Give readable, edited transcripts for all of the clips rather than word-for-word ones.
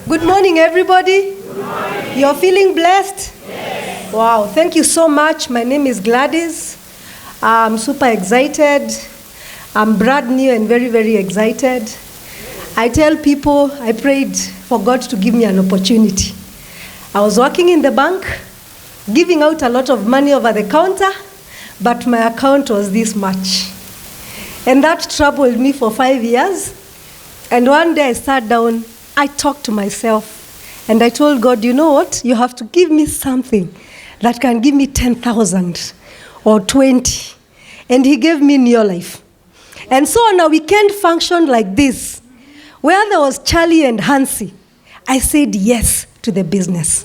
Good morning, everybody. Good morning. You're feeling blessed? Yes. Wow, thank you so much. My name is Gladys. I'm super excited. I'm brand new and very, very excited. I tell people I prayed for God to give me an opportunity. I was working in the bank, giving out a lot of money over the counter, but my account was this much. And that troubled me for 5 years. And one day I sat down, I talked to myself, and I told God, you know what? You have to give me something that can give me 10,000 or 20. And he gave me New Life. And so on a weekend function like this, where there was Charlie and Hansi, I said yes to the business.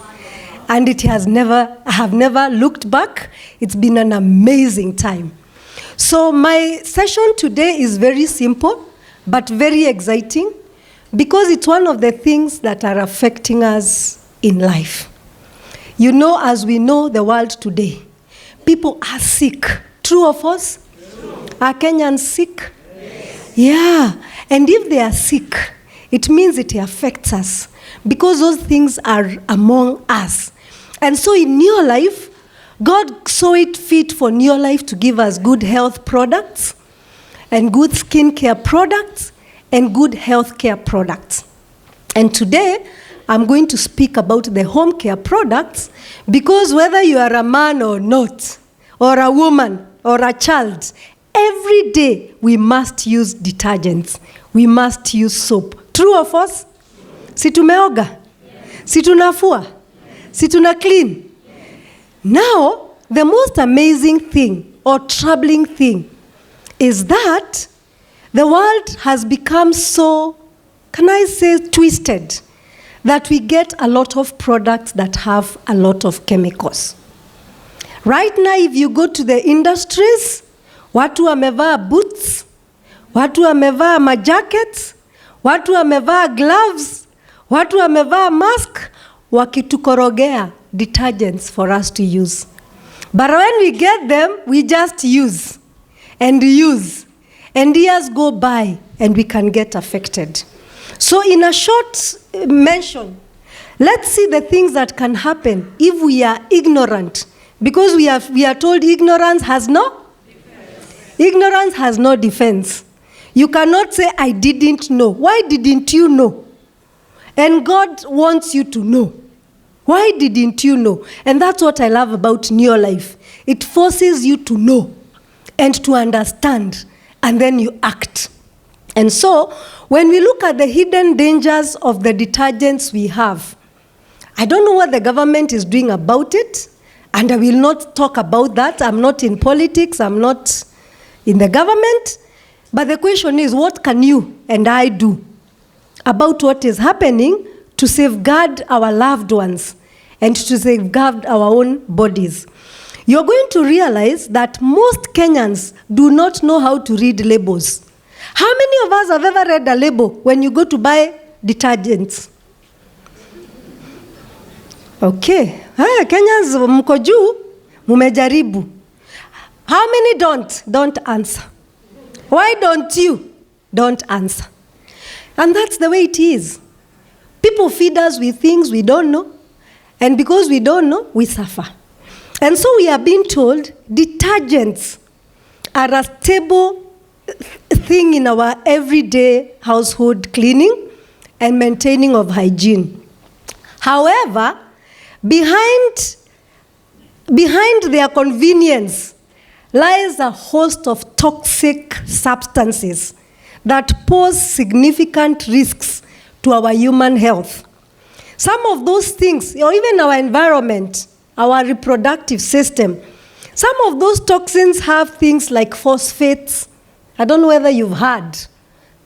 And I have never looked back. It's been an amazing time. So my session today is very simple, but very exciting, because it's one of the things that are affecting us in life. You know, as we know the world today, people are sick. True or false? True. Are Kenyans sick? Yes. Yeah. And if they are sick, it means it affects us, because those things are among us. And so in New Life, God saw it fit for New Life to give us good health products and good skincare products and good health care products. And today, I'm going to speak about the home care products, because whether you are a man or not, or a woman or a child, every day we must use detergents. We must use soap. True or false? Si tumeoga? Si tunafua? Si tuna clean? Now, the most amazing thing or troubling thing is that the world has become so, can I say, twisted, that we get a lot of products that have a lot of chemicals. Right now, if you go to the industries, watu wamevaa boots, watu wamevaa majackets, watu wamevaa gloves, watu wamevaa mask, wakitukorogea detergents for us to use. But when we get them, we just use. And years go by, and we can get affected. So in a short mention, let's see the things that can happen if we are ignorant. Because we are told ignorance has no defense. Ignorance has no defense. You cannot say, I didn't know. Why didn't you know? And God wants you to know. Why didn't you know? And that's what I love about New Life. It forces you to know and to understand, and then you act. And so, when we look at the hidden dangers of the detergents we have, I don't know what the government is doing about it, and I will not talk about that. I'm not in politics, I'm not in the government. But the question is, what can you and I do about what is happening to safeguard our loved ones and to safeguard our own bodies? You're going to realize that most Kenyans do not know how to read labels. How many of us have ever read a label when you go to buy detergents? Okay. Kenyans mko juu, mumejaribu. How many don't answer? Why don't you? Don't answer. And that's the way it is. People feed us with things we don't know, and because we don't know, we suffer. And so we are being told detergents are a stable thing in our everyday household cleaning and maintaining of hygiene. However, behind their convenience lies a host of toxic substances that pose significant risks to our human health. Some of those things, or even our environment, our reproductive system, some of those toxins have things like phosphates. I don't know whether you've heard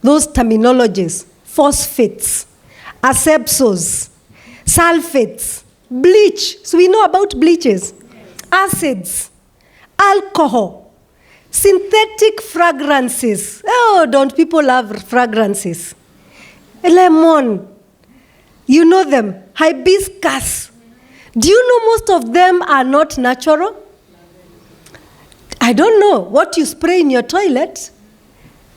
those terminologies. Phosphates, asbestos, sulfates, bleach. So we know about bleaches. Acids, alcohol, synthetic fragrances. Oh, don't people love fragrances? Lemon, you know them. Hibiscus. Do you know most of them are not natural? I don't know what you spray in your toilet.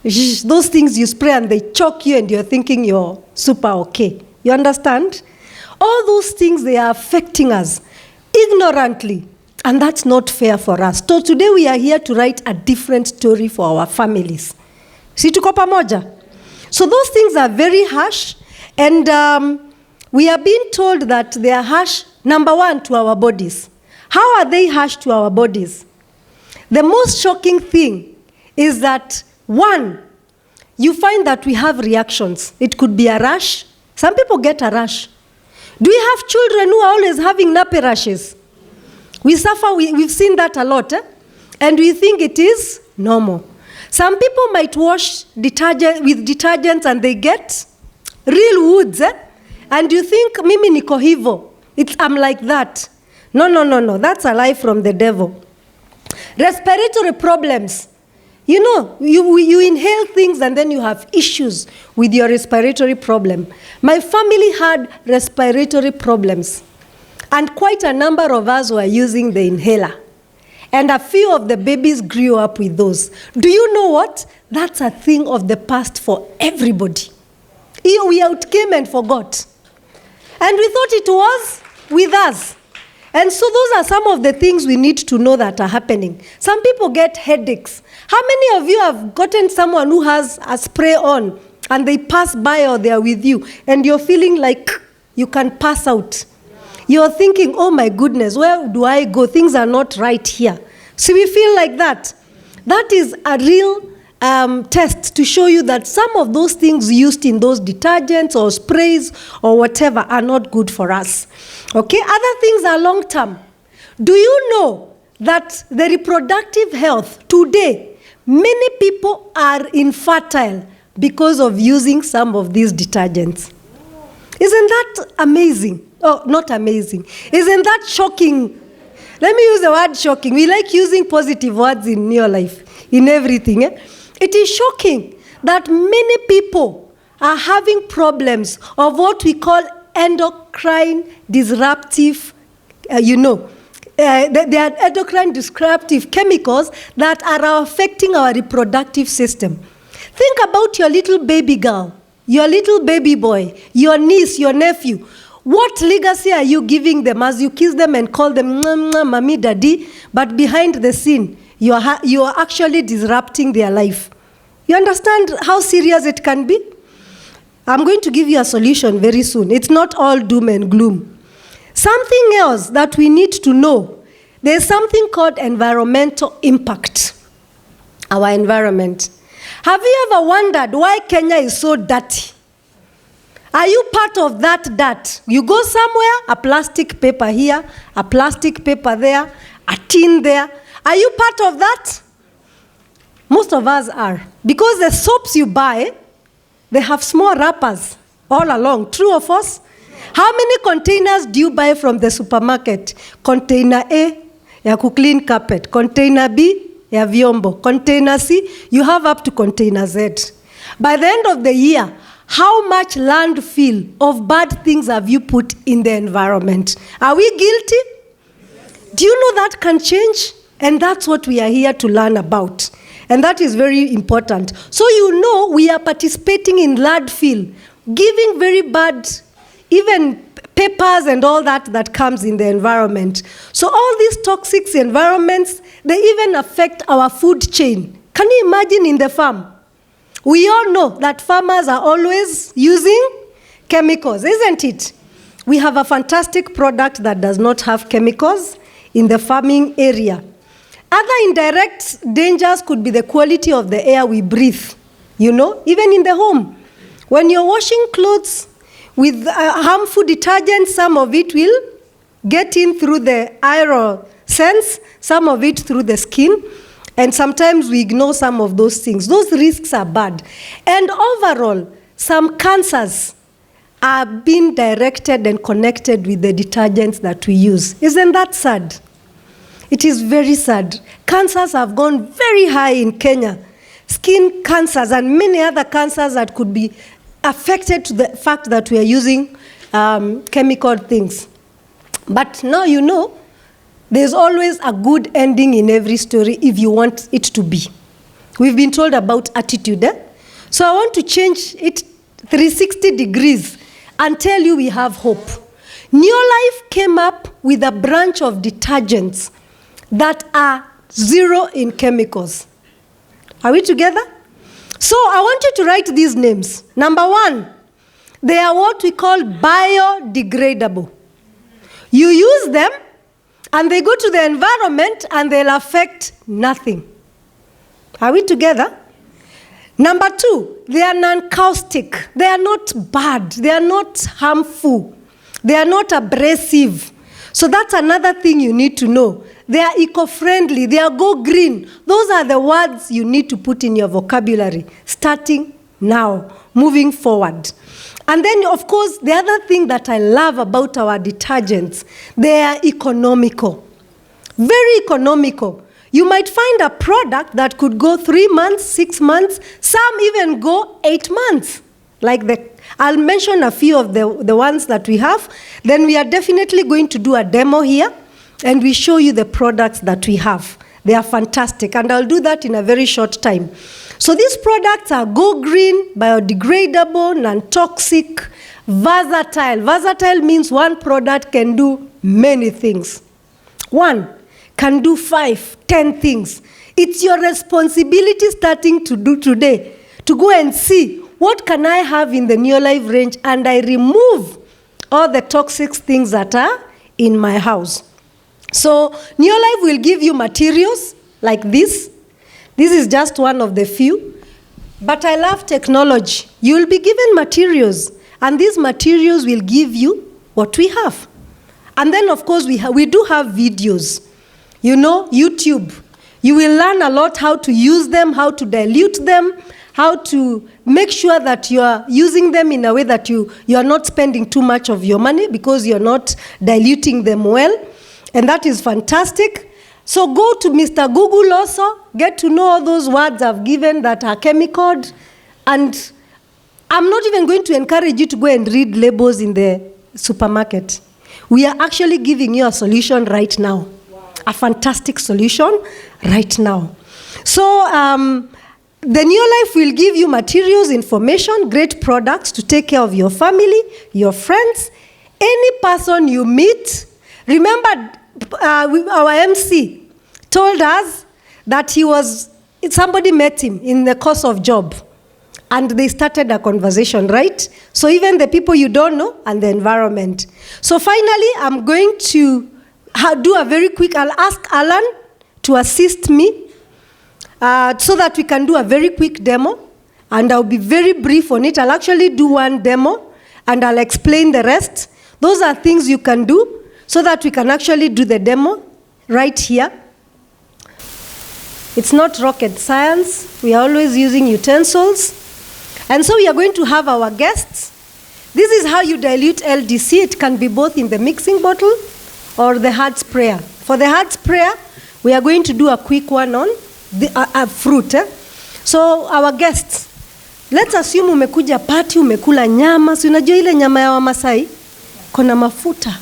Those things you spray and they choke you and you're thinking you're super okay. You understand? All those things, they are affecting us ignorantly. And that's not fair for us. So today we are here to write a different story for our families. Si tuko pamoja? So those things are very harsh. And we are being told that they are harsh, number one, to our bodies. How are they harsh to our bodies? The most shocking thing is that, one, you find that we have reactions. It could be a rash. Some people get a rash. Do we have children who are always having nappy rashes? We suffer, we've seen that a lot, and we think it is normal. Some people might wash detergent with detergents and they get real woods, and you think, mimi niko hivo. I'm like that. No. That's a lie from the devil. Respiratory problems. You know, you inhale things and then you have issues with your respiratory problem. My family had respiratory problems, and quite a number of us were using the inhaler. And a few of the babies grew up with those. Do you know what? That's a thing of the past for everybody. We outcame and forgot. And we thought it was with us. And so those are some of the things we need to know that are happening. Some people get headaches. How many of you have gotten someone who has a spray on and they pass by or they are with you and you're feeling like you can pass out? You're thinking, oh my goodness, where do I go? Things are not right here. So we feel like that. That is a real test to show you that some of those things used in those detergents or sprays or whatever are not good for us. Okay, other things are long term. Do you know that the reproductive health today, many people are infertile because of using some of these detergents? Isn't that amazing? Oh, not amazing. Isn't that shocking? Let me use the word shocking. We like using positive words in your life, in everything. It is shocking that many people are having problems of what we call endocrine disruptive, they are endocrine disruptive chemicals that are affecting our reproductive system. Think about your little baby girl, your little baby boy, your niece, your nephew. What legacy are you giving them as you kiss them and call them mommy, daddy, but behind the scene, you are actually disrupting their life? You understand how serious it can be? I'm going to give you a solution very soon. It's not all doom and gloom. Something else that we need to know, there's something called environmental impact. Our environment. Have you ever wondered why Kenya is so dirty? Are you part of that dirt? You go somewhere, a plastic paper here, a plastic paper there, a tin there. Are you part of that? Most of us are. Because the soaps you buy, they have small wrappers all along. True or false? How many containers do you buy from the supermarket? Container A, ya clean carpet. Container B, ya vyombo. Container C, you have up to container Z. By the end of the year, how much landfill of bad things have you put in the environment? Are we guilty? Do you know that can change? And that's what we are here to learn about. And that is very important. So you know we are participating in landfill, giving very bad, even papers and all that comes in the environment. So all these toxic environments, they even affect our food chain. Can you imagine in the farm? We all know that farmers are always using chemicals, isn't it? We have a fantastic product that does not have chemicals in the farming area. Other indirect dangers could be the quality of the air we breathe, even in the home. When you're washing clothes with harmful detergent, some of it will get in through the aerosol sense, some of it through the skin. And sometimes we ignore some of those things. Those risks are bad. And overall, some cancers are being directed and connected with the detergents that we use. Isn't that sad? It is very sad. Cancers have gone very high in Kenya. Skin cancers and many other cancers that could be affected to the fact that we are using chemical things. But now you know, there's always a good ending in every story if you want it to be. We've been told about attitude. So I want to change it 360 degrees and tell you we have hope. Neolife came up with a branch of detergents that are zero in chemicals. Are we together? So I want you to write these names. Number 1, they are what we call biodegradable. You use them, and they go to the environment, and they'll affect nothing. Are we together? Number 2, they are non-caustic. They are not bad. They are not harmful. They are not abrasive. So that's another thing you need to know. They are eco-friendly. They are go green. Those are the words you need to put in your vocabulary, starting now, moving forward. And then, of course, the other thing that I love about our detergents, they are economical. Very economical. You might find a product that could go 3 months, 6 months, some even go 8 months. I'll mention a few of the ones that we have. Then we are definitely going to do a demo here, and we show you the products that we have. They are fantastic, and I'll do that in a very short time. So these products are go green, biodegradable, non-toxic, versatile. Versatile means one product can do many things. One can do 5, 10 things. It's your responsibility starting to do today to go and see what can I have in the Neolife range, and I remove all the toxic things that are in my house. So Neolife will give you materials like this. This is just one of the few. But I love technology. You will be given materials, and these materials will give you what we have. And then, of course, we do have videos. You know, YouTube. You will learn a lot how to use them, how to dilute them, how to make sure that you are using them in a way that you are not spending too much of your money because you're not diluting them well. And that is fantastic. So go to Mr. Google also, get to know all those words I've given that are chemical. And I'm not even going to encourage you to go and read labels in the supermarket. We are actually giving you a solution right now. Wow. A fantastic solution right now. So the Neolife will give you materials, information, great products to take care of your family, your friends, any person you meet. Remember, our MC told us that somebody met him in the course of job, and they started a conversation, right? So even the people you don't know and the environment. So finally, I'm going to do a very quick, I'll ask Alan to assist me so that we can do a very quick demo, and I'll be very brief on it. I'll actually do one demo, and I'll explain the rest. Those are things you can do so that we can actually do the demo right here. It's not rocket science. We are always using utensils. And so we are going to have our guests. This is how you dilute LDC. It can be both in the mixing bottle or the hard sprayer. For the hard sprayer, we are going to do a quick one on the fruit. So our guests, let's assume umekuja party, umekula nyama. Si unajua ile nyama ya Wamasai? Kona mafuta.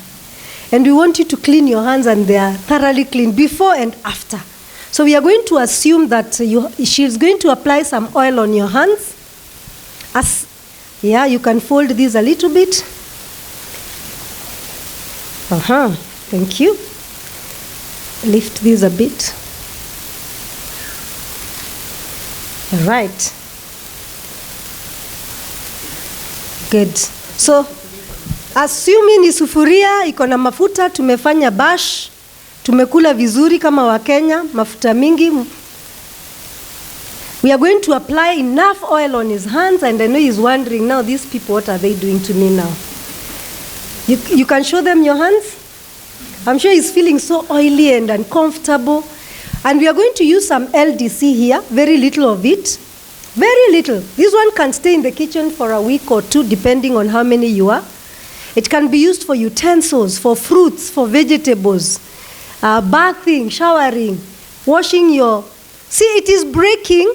And we want you to clean your hands, and they are thoroughly clean before and after. So we are going to assume that she's going to apply some oil on your hands. You can fold this a little bit. Thank you. Lift this a bit. All right. Good. So, assuming ni sufuria iko na mafuta, tumefanya bash, tumekula vizuri kama wa Kenya, mafuta mingi. We are going to apply enough oil on his hands, and I know he's wondering, now these people, what are they doing to me now? You can show them your hands? I'm sure he's feeling so oily and uncomfortable. And we are going to use some LDC here, very little of it. Very little. This one can stay in the kitchen for a week or two, depending on how many you are. It can be used for utensils, for fruits, for vegetables, bathing, showering, washing your... See, it is breaking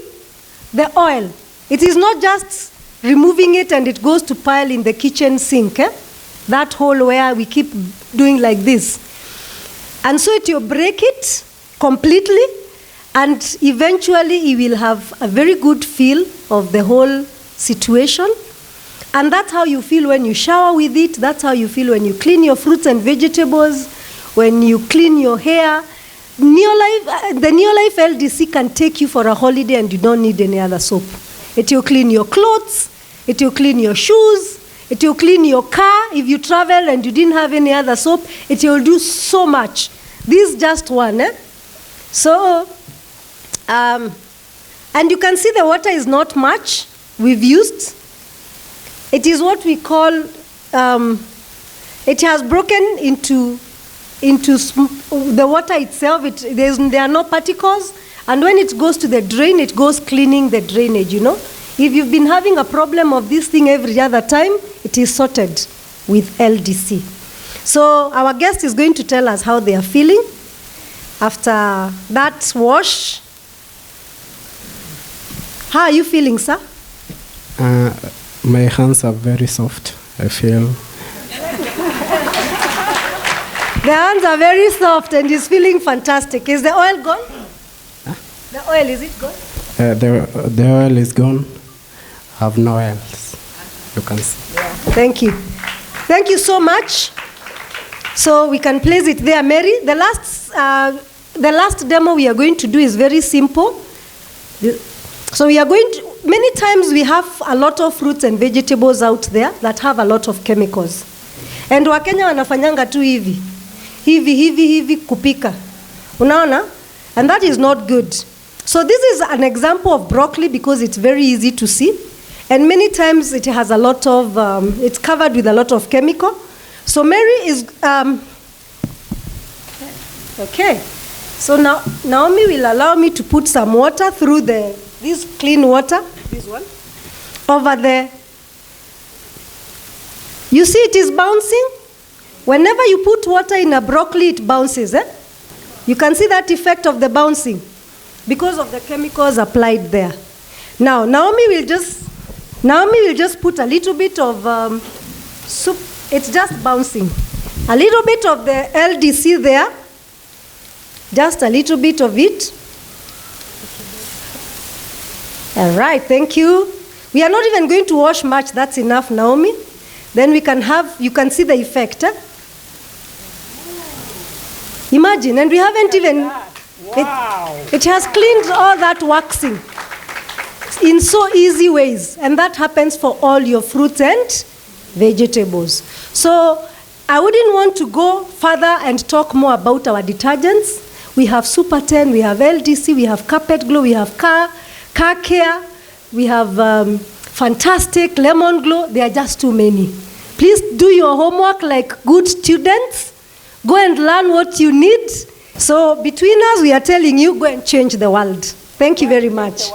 the oil. It is not just removing it and it goes to pile in the kitchen sink. That hole where we keep doing like this. And so it will break it completely, and eventually you will have a very good feel of the whole situation. And that's how you feel when you shower with it. That's how you feel when you clean your fruits and vegetables, when you clean your hair. The Neolife LDC can take you for a holiday and you don't need any other soap. It will clean your clothes. It will clean your shoes. It will clean your car. If you travel and you didn't have any other soap, it will do so much. This is just one. So, and you can see the water is not much we've used. It is what we call, it has broken into the water itself. There are no particles. And when it goes to the drain, it goes cleaning the drainage, you know. If you've been having a problem of this thing every other time, it is sorted with LDC. So our guest is going to tell us how they are feeling after that wash. How are you feeling, sir? My hands are very soft, I feel. The hands are very soft and he's feeling fantastic. Is the oil gone? Huh? The oil, is it gone? The oil is gone. I have no oils. You can see. Yeah. Thank you. Thank you so much. So we can place it there, Mary. The last demo we are going to do is very simple. So we are going to, many times we have a lot of fruits and vegetables out there that have a lot of chemicals. And Wakenya wanafanyanga tu hivi kupika. Unaona? And that is not good. So this is an example of broccoli because it's very easy to see. And many times it has a lot of, it's covered with a lot of chemical. So Mary is, okay. So now Naomi will allow me to put some water through this clean water, this one, over there. You see it is bouncing? Whenever you put water in a broccoli, it bounces. You can see that effect of the bouncing because of the chemicals applied there. Now, Naomi will just put a little bit of soup. It's just bouncing. A little bit of the LDC there. Just a little bit of it. All right, thank you. We are not even going to wash much. That's enough, Naomi. Then we can have, you can see the effect. Imagine, and we haven't even, wow. It has cleaned all that waxing in so easy ways. And that happens for all your fruits and vegetables. So I wouldn't want to go further and talk more about our detergents. We have Super 10, we have LDC, we have Carpet Glow, we have Car Care, we have Fantastic, Lemon Glow. There are just too many. Please do your homework like good students. Go and learn what you need. So between us, we are telling you, go and change the world. Thank you very much.